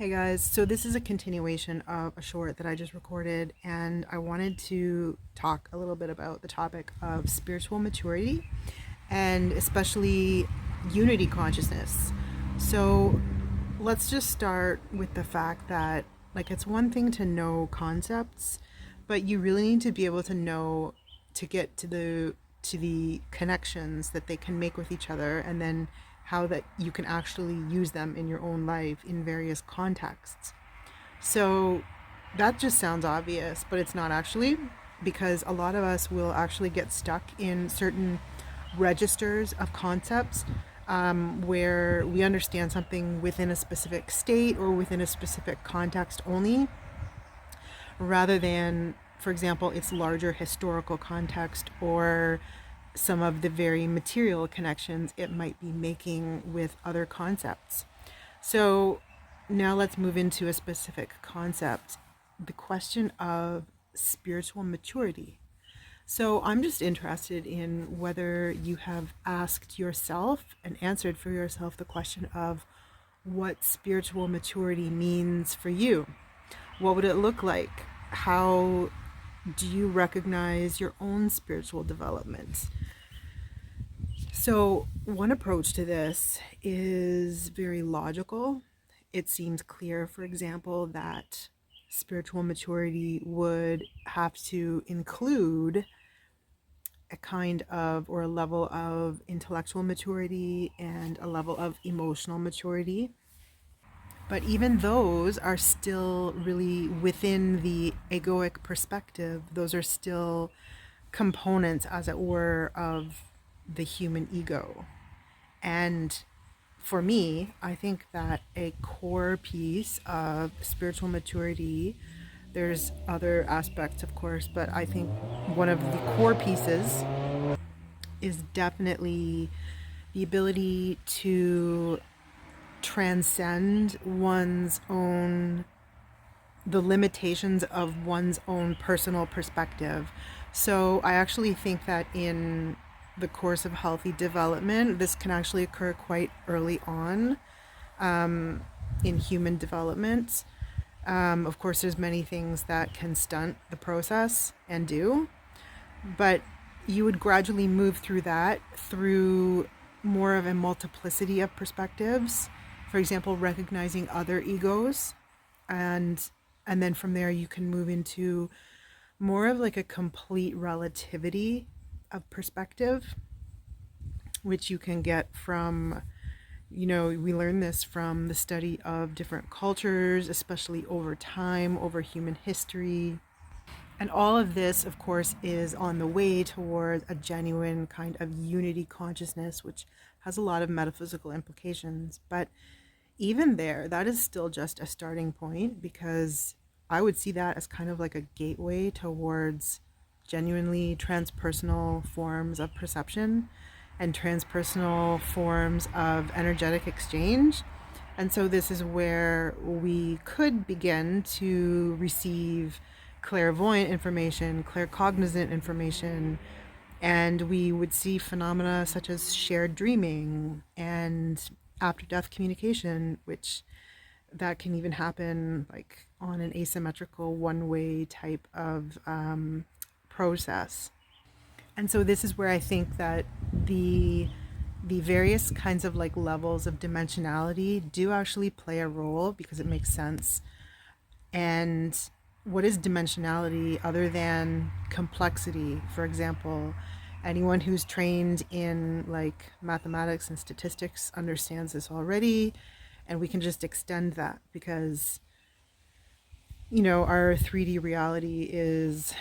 Hey guys, so this is a continuation of a short that I just recorded, and I wanted to talk a little bit about the topic of spiritual maturity and especially unity consciousness. So let's just start with the fact that, like, it's one thing to know concepts, but you really need to be able to know to get to the connections that they can make with each other, and then how that you can actually use them in your own life in various contexts. So that just sounds obvious, but it's not actually, because a lot of us will actually get stuck in certain registers of concepts, where we understand something within a specific state or within a specific context only, rather than, for example, its larger historical context or some of the very material connections it might be making with other concepts. So now let's move into a specific concept, the question of spiritual maturity. So I'm just interested in whether you have asked yourself and answered for yourself the question of what spiritual maturity means for you. What would it look like? How do you recognize your own spiritual development? So, one approach to this is very logical. It seems clear, for example, that spiritual maturity would have to include a kind of or a level of intellectual maturity and a level of emotional maturity. But even those are still really within the egoic perspective. Those are still components, as it were, of the human ego. And for me, I think that a core piece of spiritual maturity, there's other aspects, of course, but I think one of the core pieces is definitely the ability to transcend one's own the limitations of one's own personal perspective. So I actually think that in the course of healthy development, this can actually occur quite early on, in human development. Of course, there's many things that can stunt the process and do, but you would gradually move through that through more of a multiplicity of perspectives. For example, recognizing other egos, and then from there you can move into more of like a complete relativity of perspective, which you can get from, we learn this from the study of different cultures, especially over time, over human history. And all of this, of course, is on the way towards a genuine kind of unity consciousness, which has a lot of metaphysical implications. But even there, that is still just a starting point, because I would see that as kind of like a gateway towards genuinely transpersonal forms of perception and transpersonal forms of energetic exchange. And so this is where we could begin to receive clairvoyant information, claircognizant information, and we would see phenomena such as shared dreaming and after death communication, which that can even happen like on an asymmetrical one-way type of process. And so this is where I think that the various kinds of like levels of dimensionality do actually play a role, because it makes sense. And what is dimensionality other than complexity? For example, anyone who's trained in like mathematics and statistics understands this already, and we can just extend that because our 3D reality is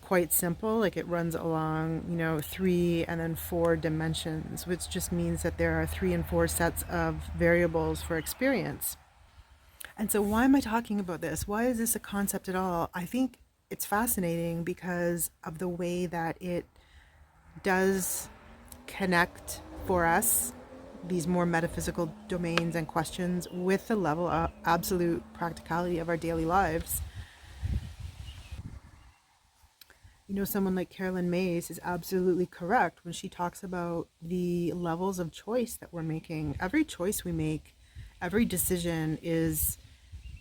quite simple. Like, it runs along, 3 and then 4 dimensions, which just means that there are 3 and 4 sets of variables for experience. And so why am I talking about this? Why is this a concept at all? I think it's fascinating because of the way that it does connect for us these more metaphysical domains and questions with the level of absolute practicality of our daily lives. Someone like Carolyn Mays is absolutely correct when she talks about the levels of choice that we're making. Every choice we make, every decision is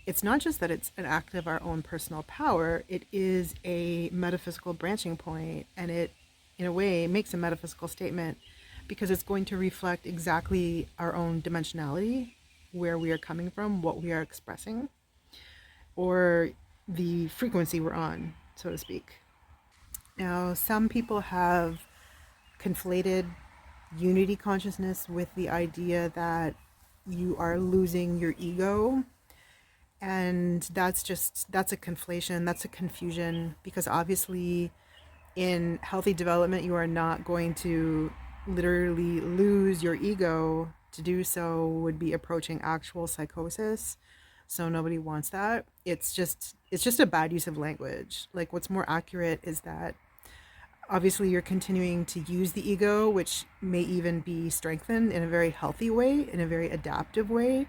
it's not just that it's an act of our own personal power, it is a metaphysical branching point, and it, in a way, makes a metaphysical statement because it's going to reflect exactly our own dimensionality, where we are coming from, what we are expressing, or the frequency we're on, so to speak. Now, some people have conflated unity consciousness with the idea that you are losing your ego, and that's a conflation, that's a confusion, because obviously in healthy development you are not going to literally lose your ego. To do so would be approaching actual psychosis, so nobody wants that. It's just a bad use of language. Like, what's more accurate is that obviously you're continuing to use the ego, which may even be strengthened in a very healthy way, in a very adaptive way.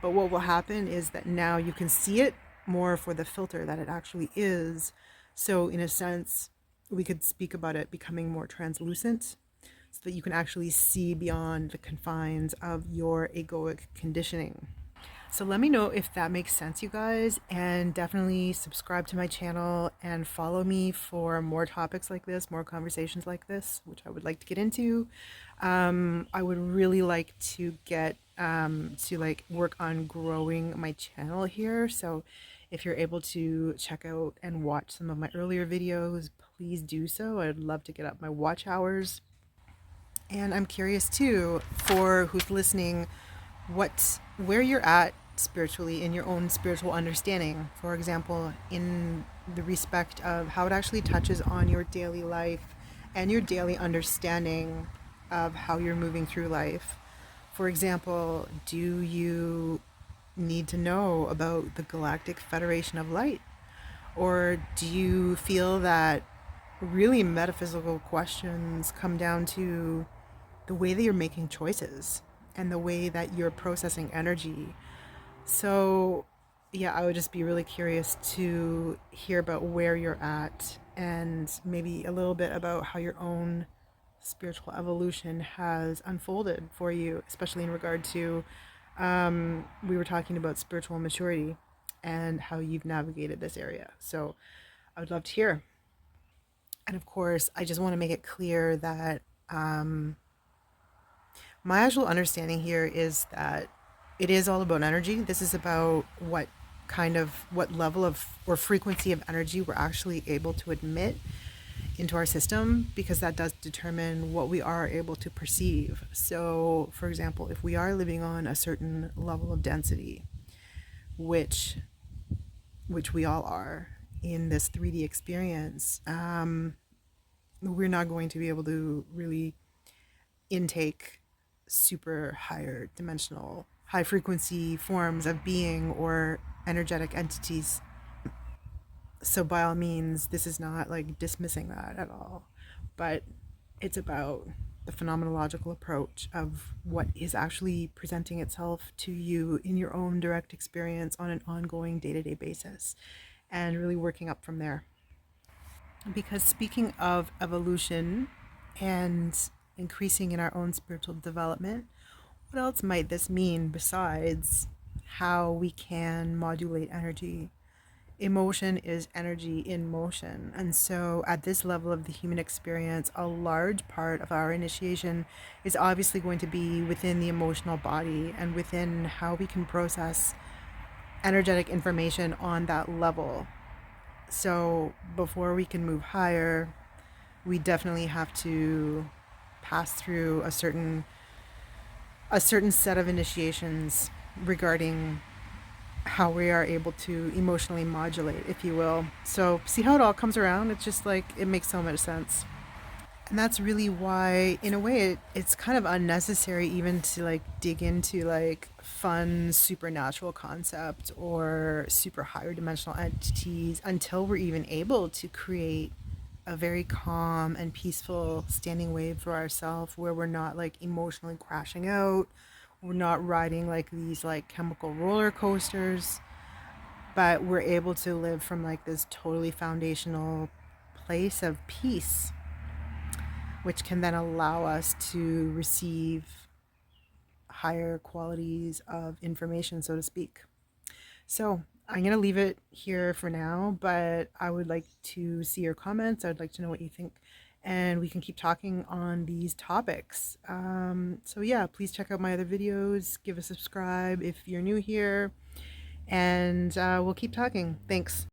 But what will happen is that now you can see it more for the filter that it actually is. So, in a sense, we could speak about it becoming more translucent so that you can actually see beyond the confines of your egoic conditioning. So let me know if that makes sense, you guys, and definitely subscribe to my channel and follow me for more topics like this, more conversations like this, which I would like to get into. I would really like to get to like work on growing my channel here. So if you're able to check out and watch some of my earlier videos, please do so. I'd love to get up my watch hours. And I'm curious too, for who's listening, where you're at spiritually in your own spiritual understanding. For example, in the respect of how it actually touches on your daily life and your daily understanding of how you're moving through life. For example, do you need to know about the Galactic Federation of Light? Or do you feel that really metaphysical questions come down to the way that you're making choices and the way that you're processing energy? So, yeah, I would just be really curious to hear about where you're at and maybe a little bit about how your own spiritual evolution has unfolded for you, especially in regard to, we were talking about spiritual maturity and how you've navigated this area. So, I would love to hear. And of course, I just want to make it clear that my actual understanding here is that it is all about energy. This is about what level of or frequency of energy we're actually able to admit into our system, because that does determine what we are able to perceive. So, for example, if we are living on a certain level of density, which we all are in this 3D experience, we're not going to be able to really intake super higher dimensional, high frequency forms of being or energetic entities. So, by all means, this is not like dismissing that at all, but it's about the phenomenological approach of what is actually presenting itself to you in your own direct experience on an ongoing day to day basis, and really working up from there. Because speaking of evolution and increasing in our own spiritual development, what else might this mean besides how we can modulate energy? Emotion is energy in motion. And so, at this level of the human experience, a large part of our initiation is obviously going to be within the emotional body and within how we can process energetic information on that level. So, before we can move higher, we definitely have to pass through a certain set of initiations regarding how we are able to emotionally modulate, if you will. So, see how it all comes around? It's just like it makes so much sense. And that's really why, in a way, it's kind of unnecessary even to like dig into like fun supernatural concepts or super higher dimensional entities until we're even able to create a very calm and peaceful standing wave for ourselves, where we're not like emotionally crashing out, we're not riding like these like chemical roller coasters, but we're able to live from like this totally foundational place of peace, which can then allow us to receive higher qualities of information, so to speak. So I'm going to leave it here for now, but I would like to see your comments. I would like to know what you think, and we can keep talking on these topics. So yeah, please check out my other videos, give a subscribe if you're new here, and we'll keep talking. Thanks.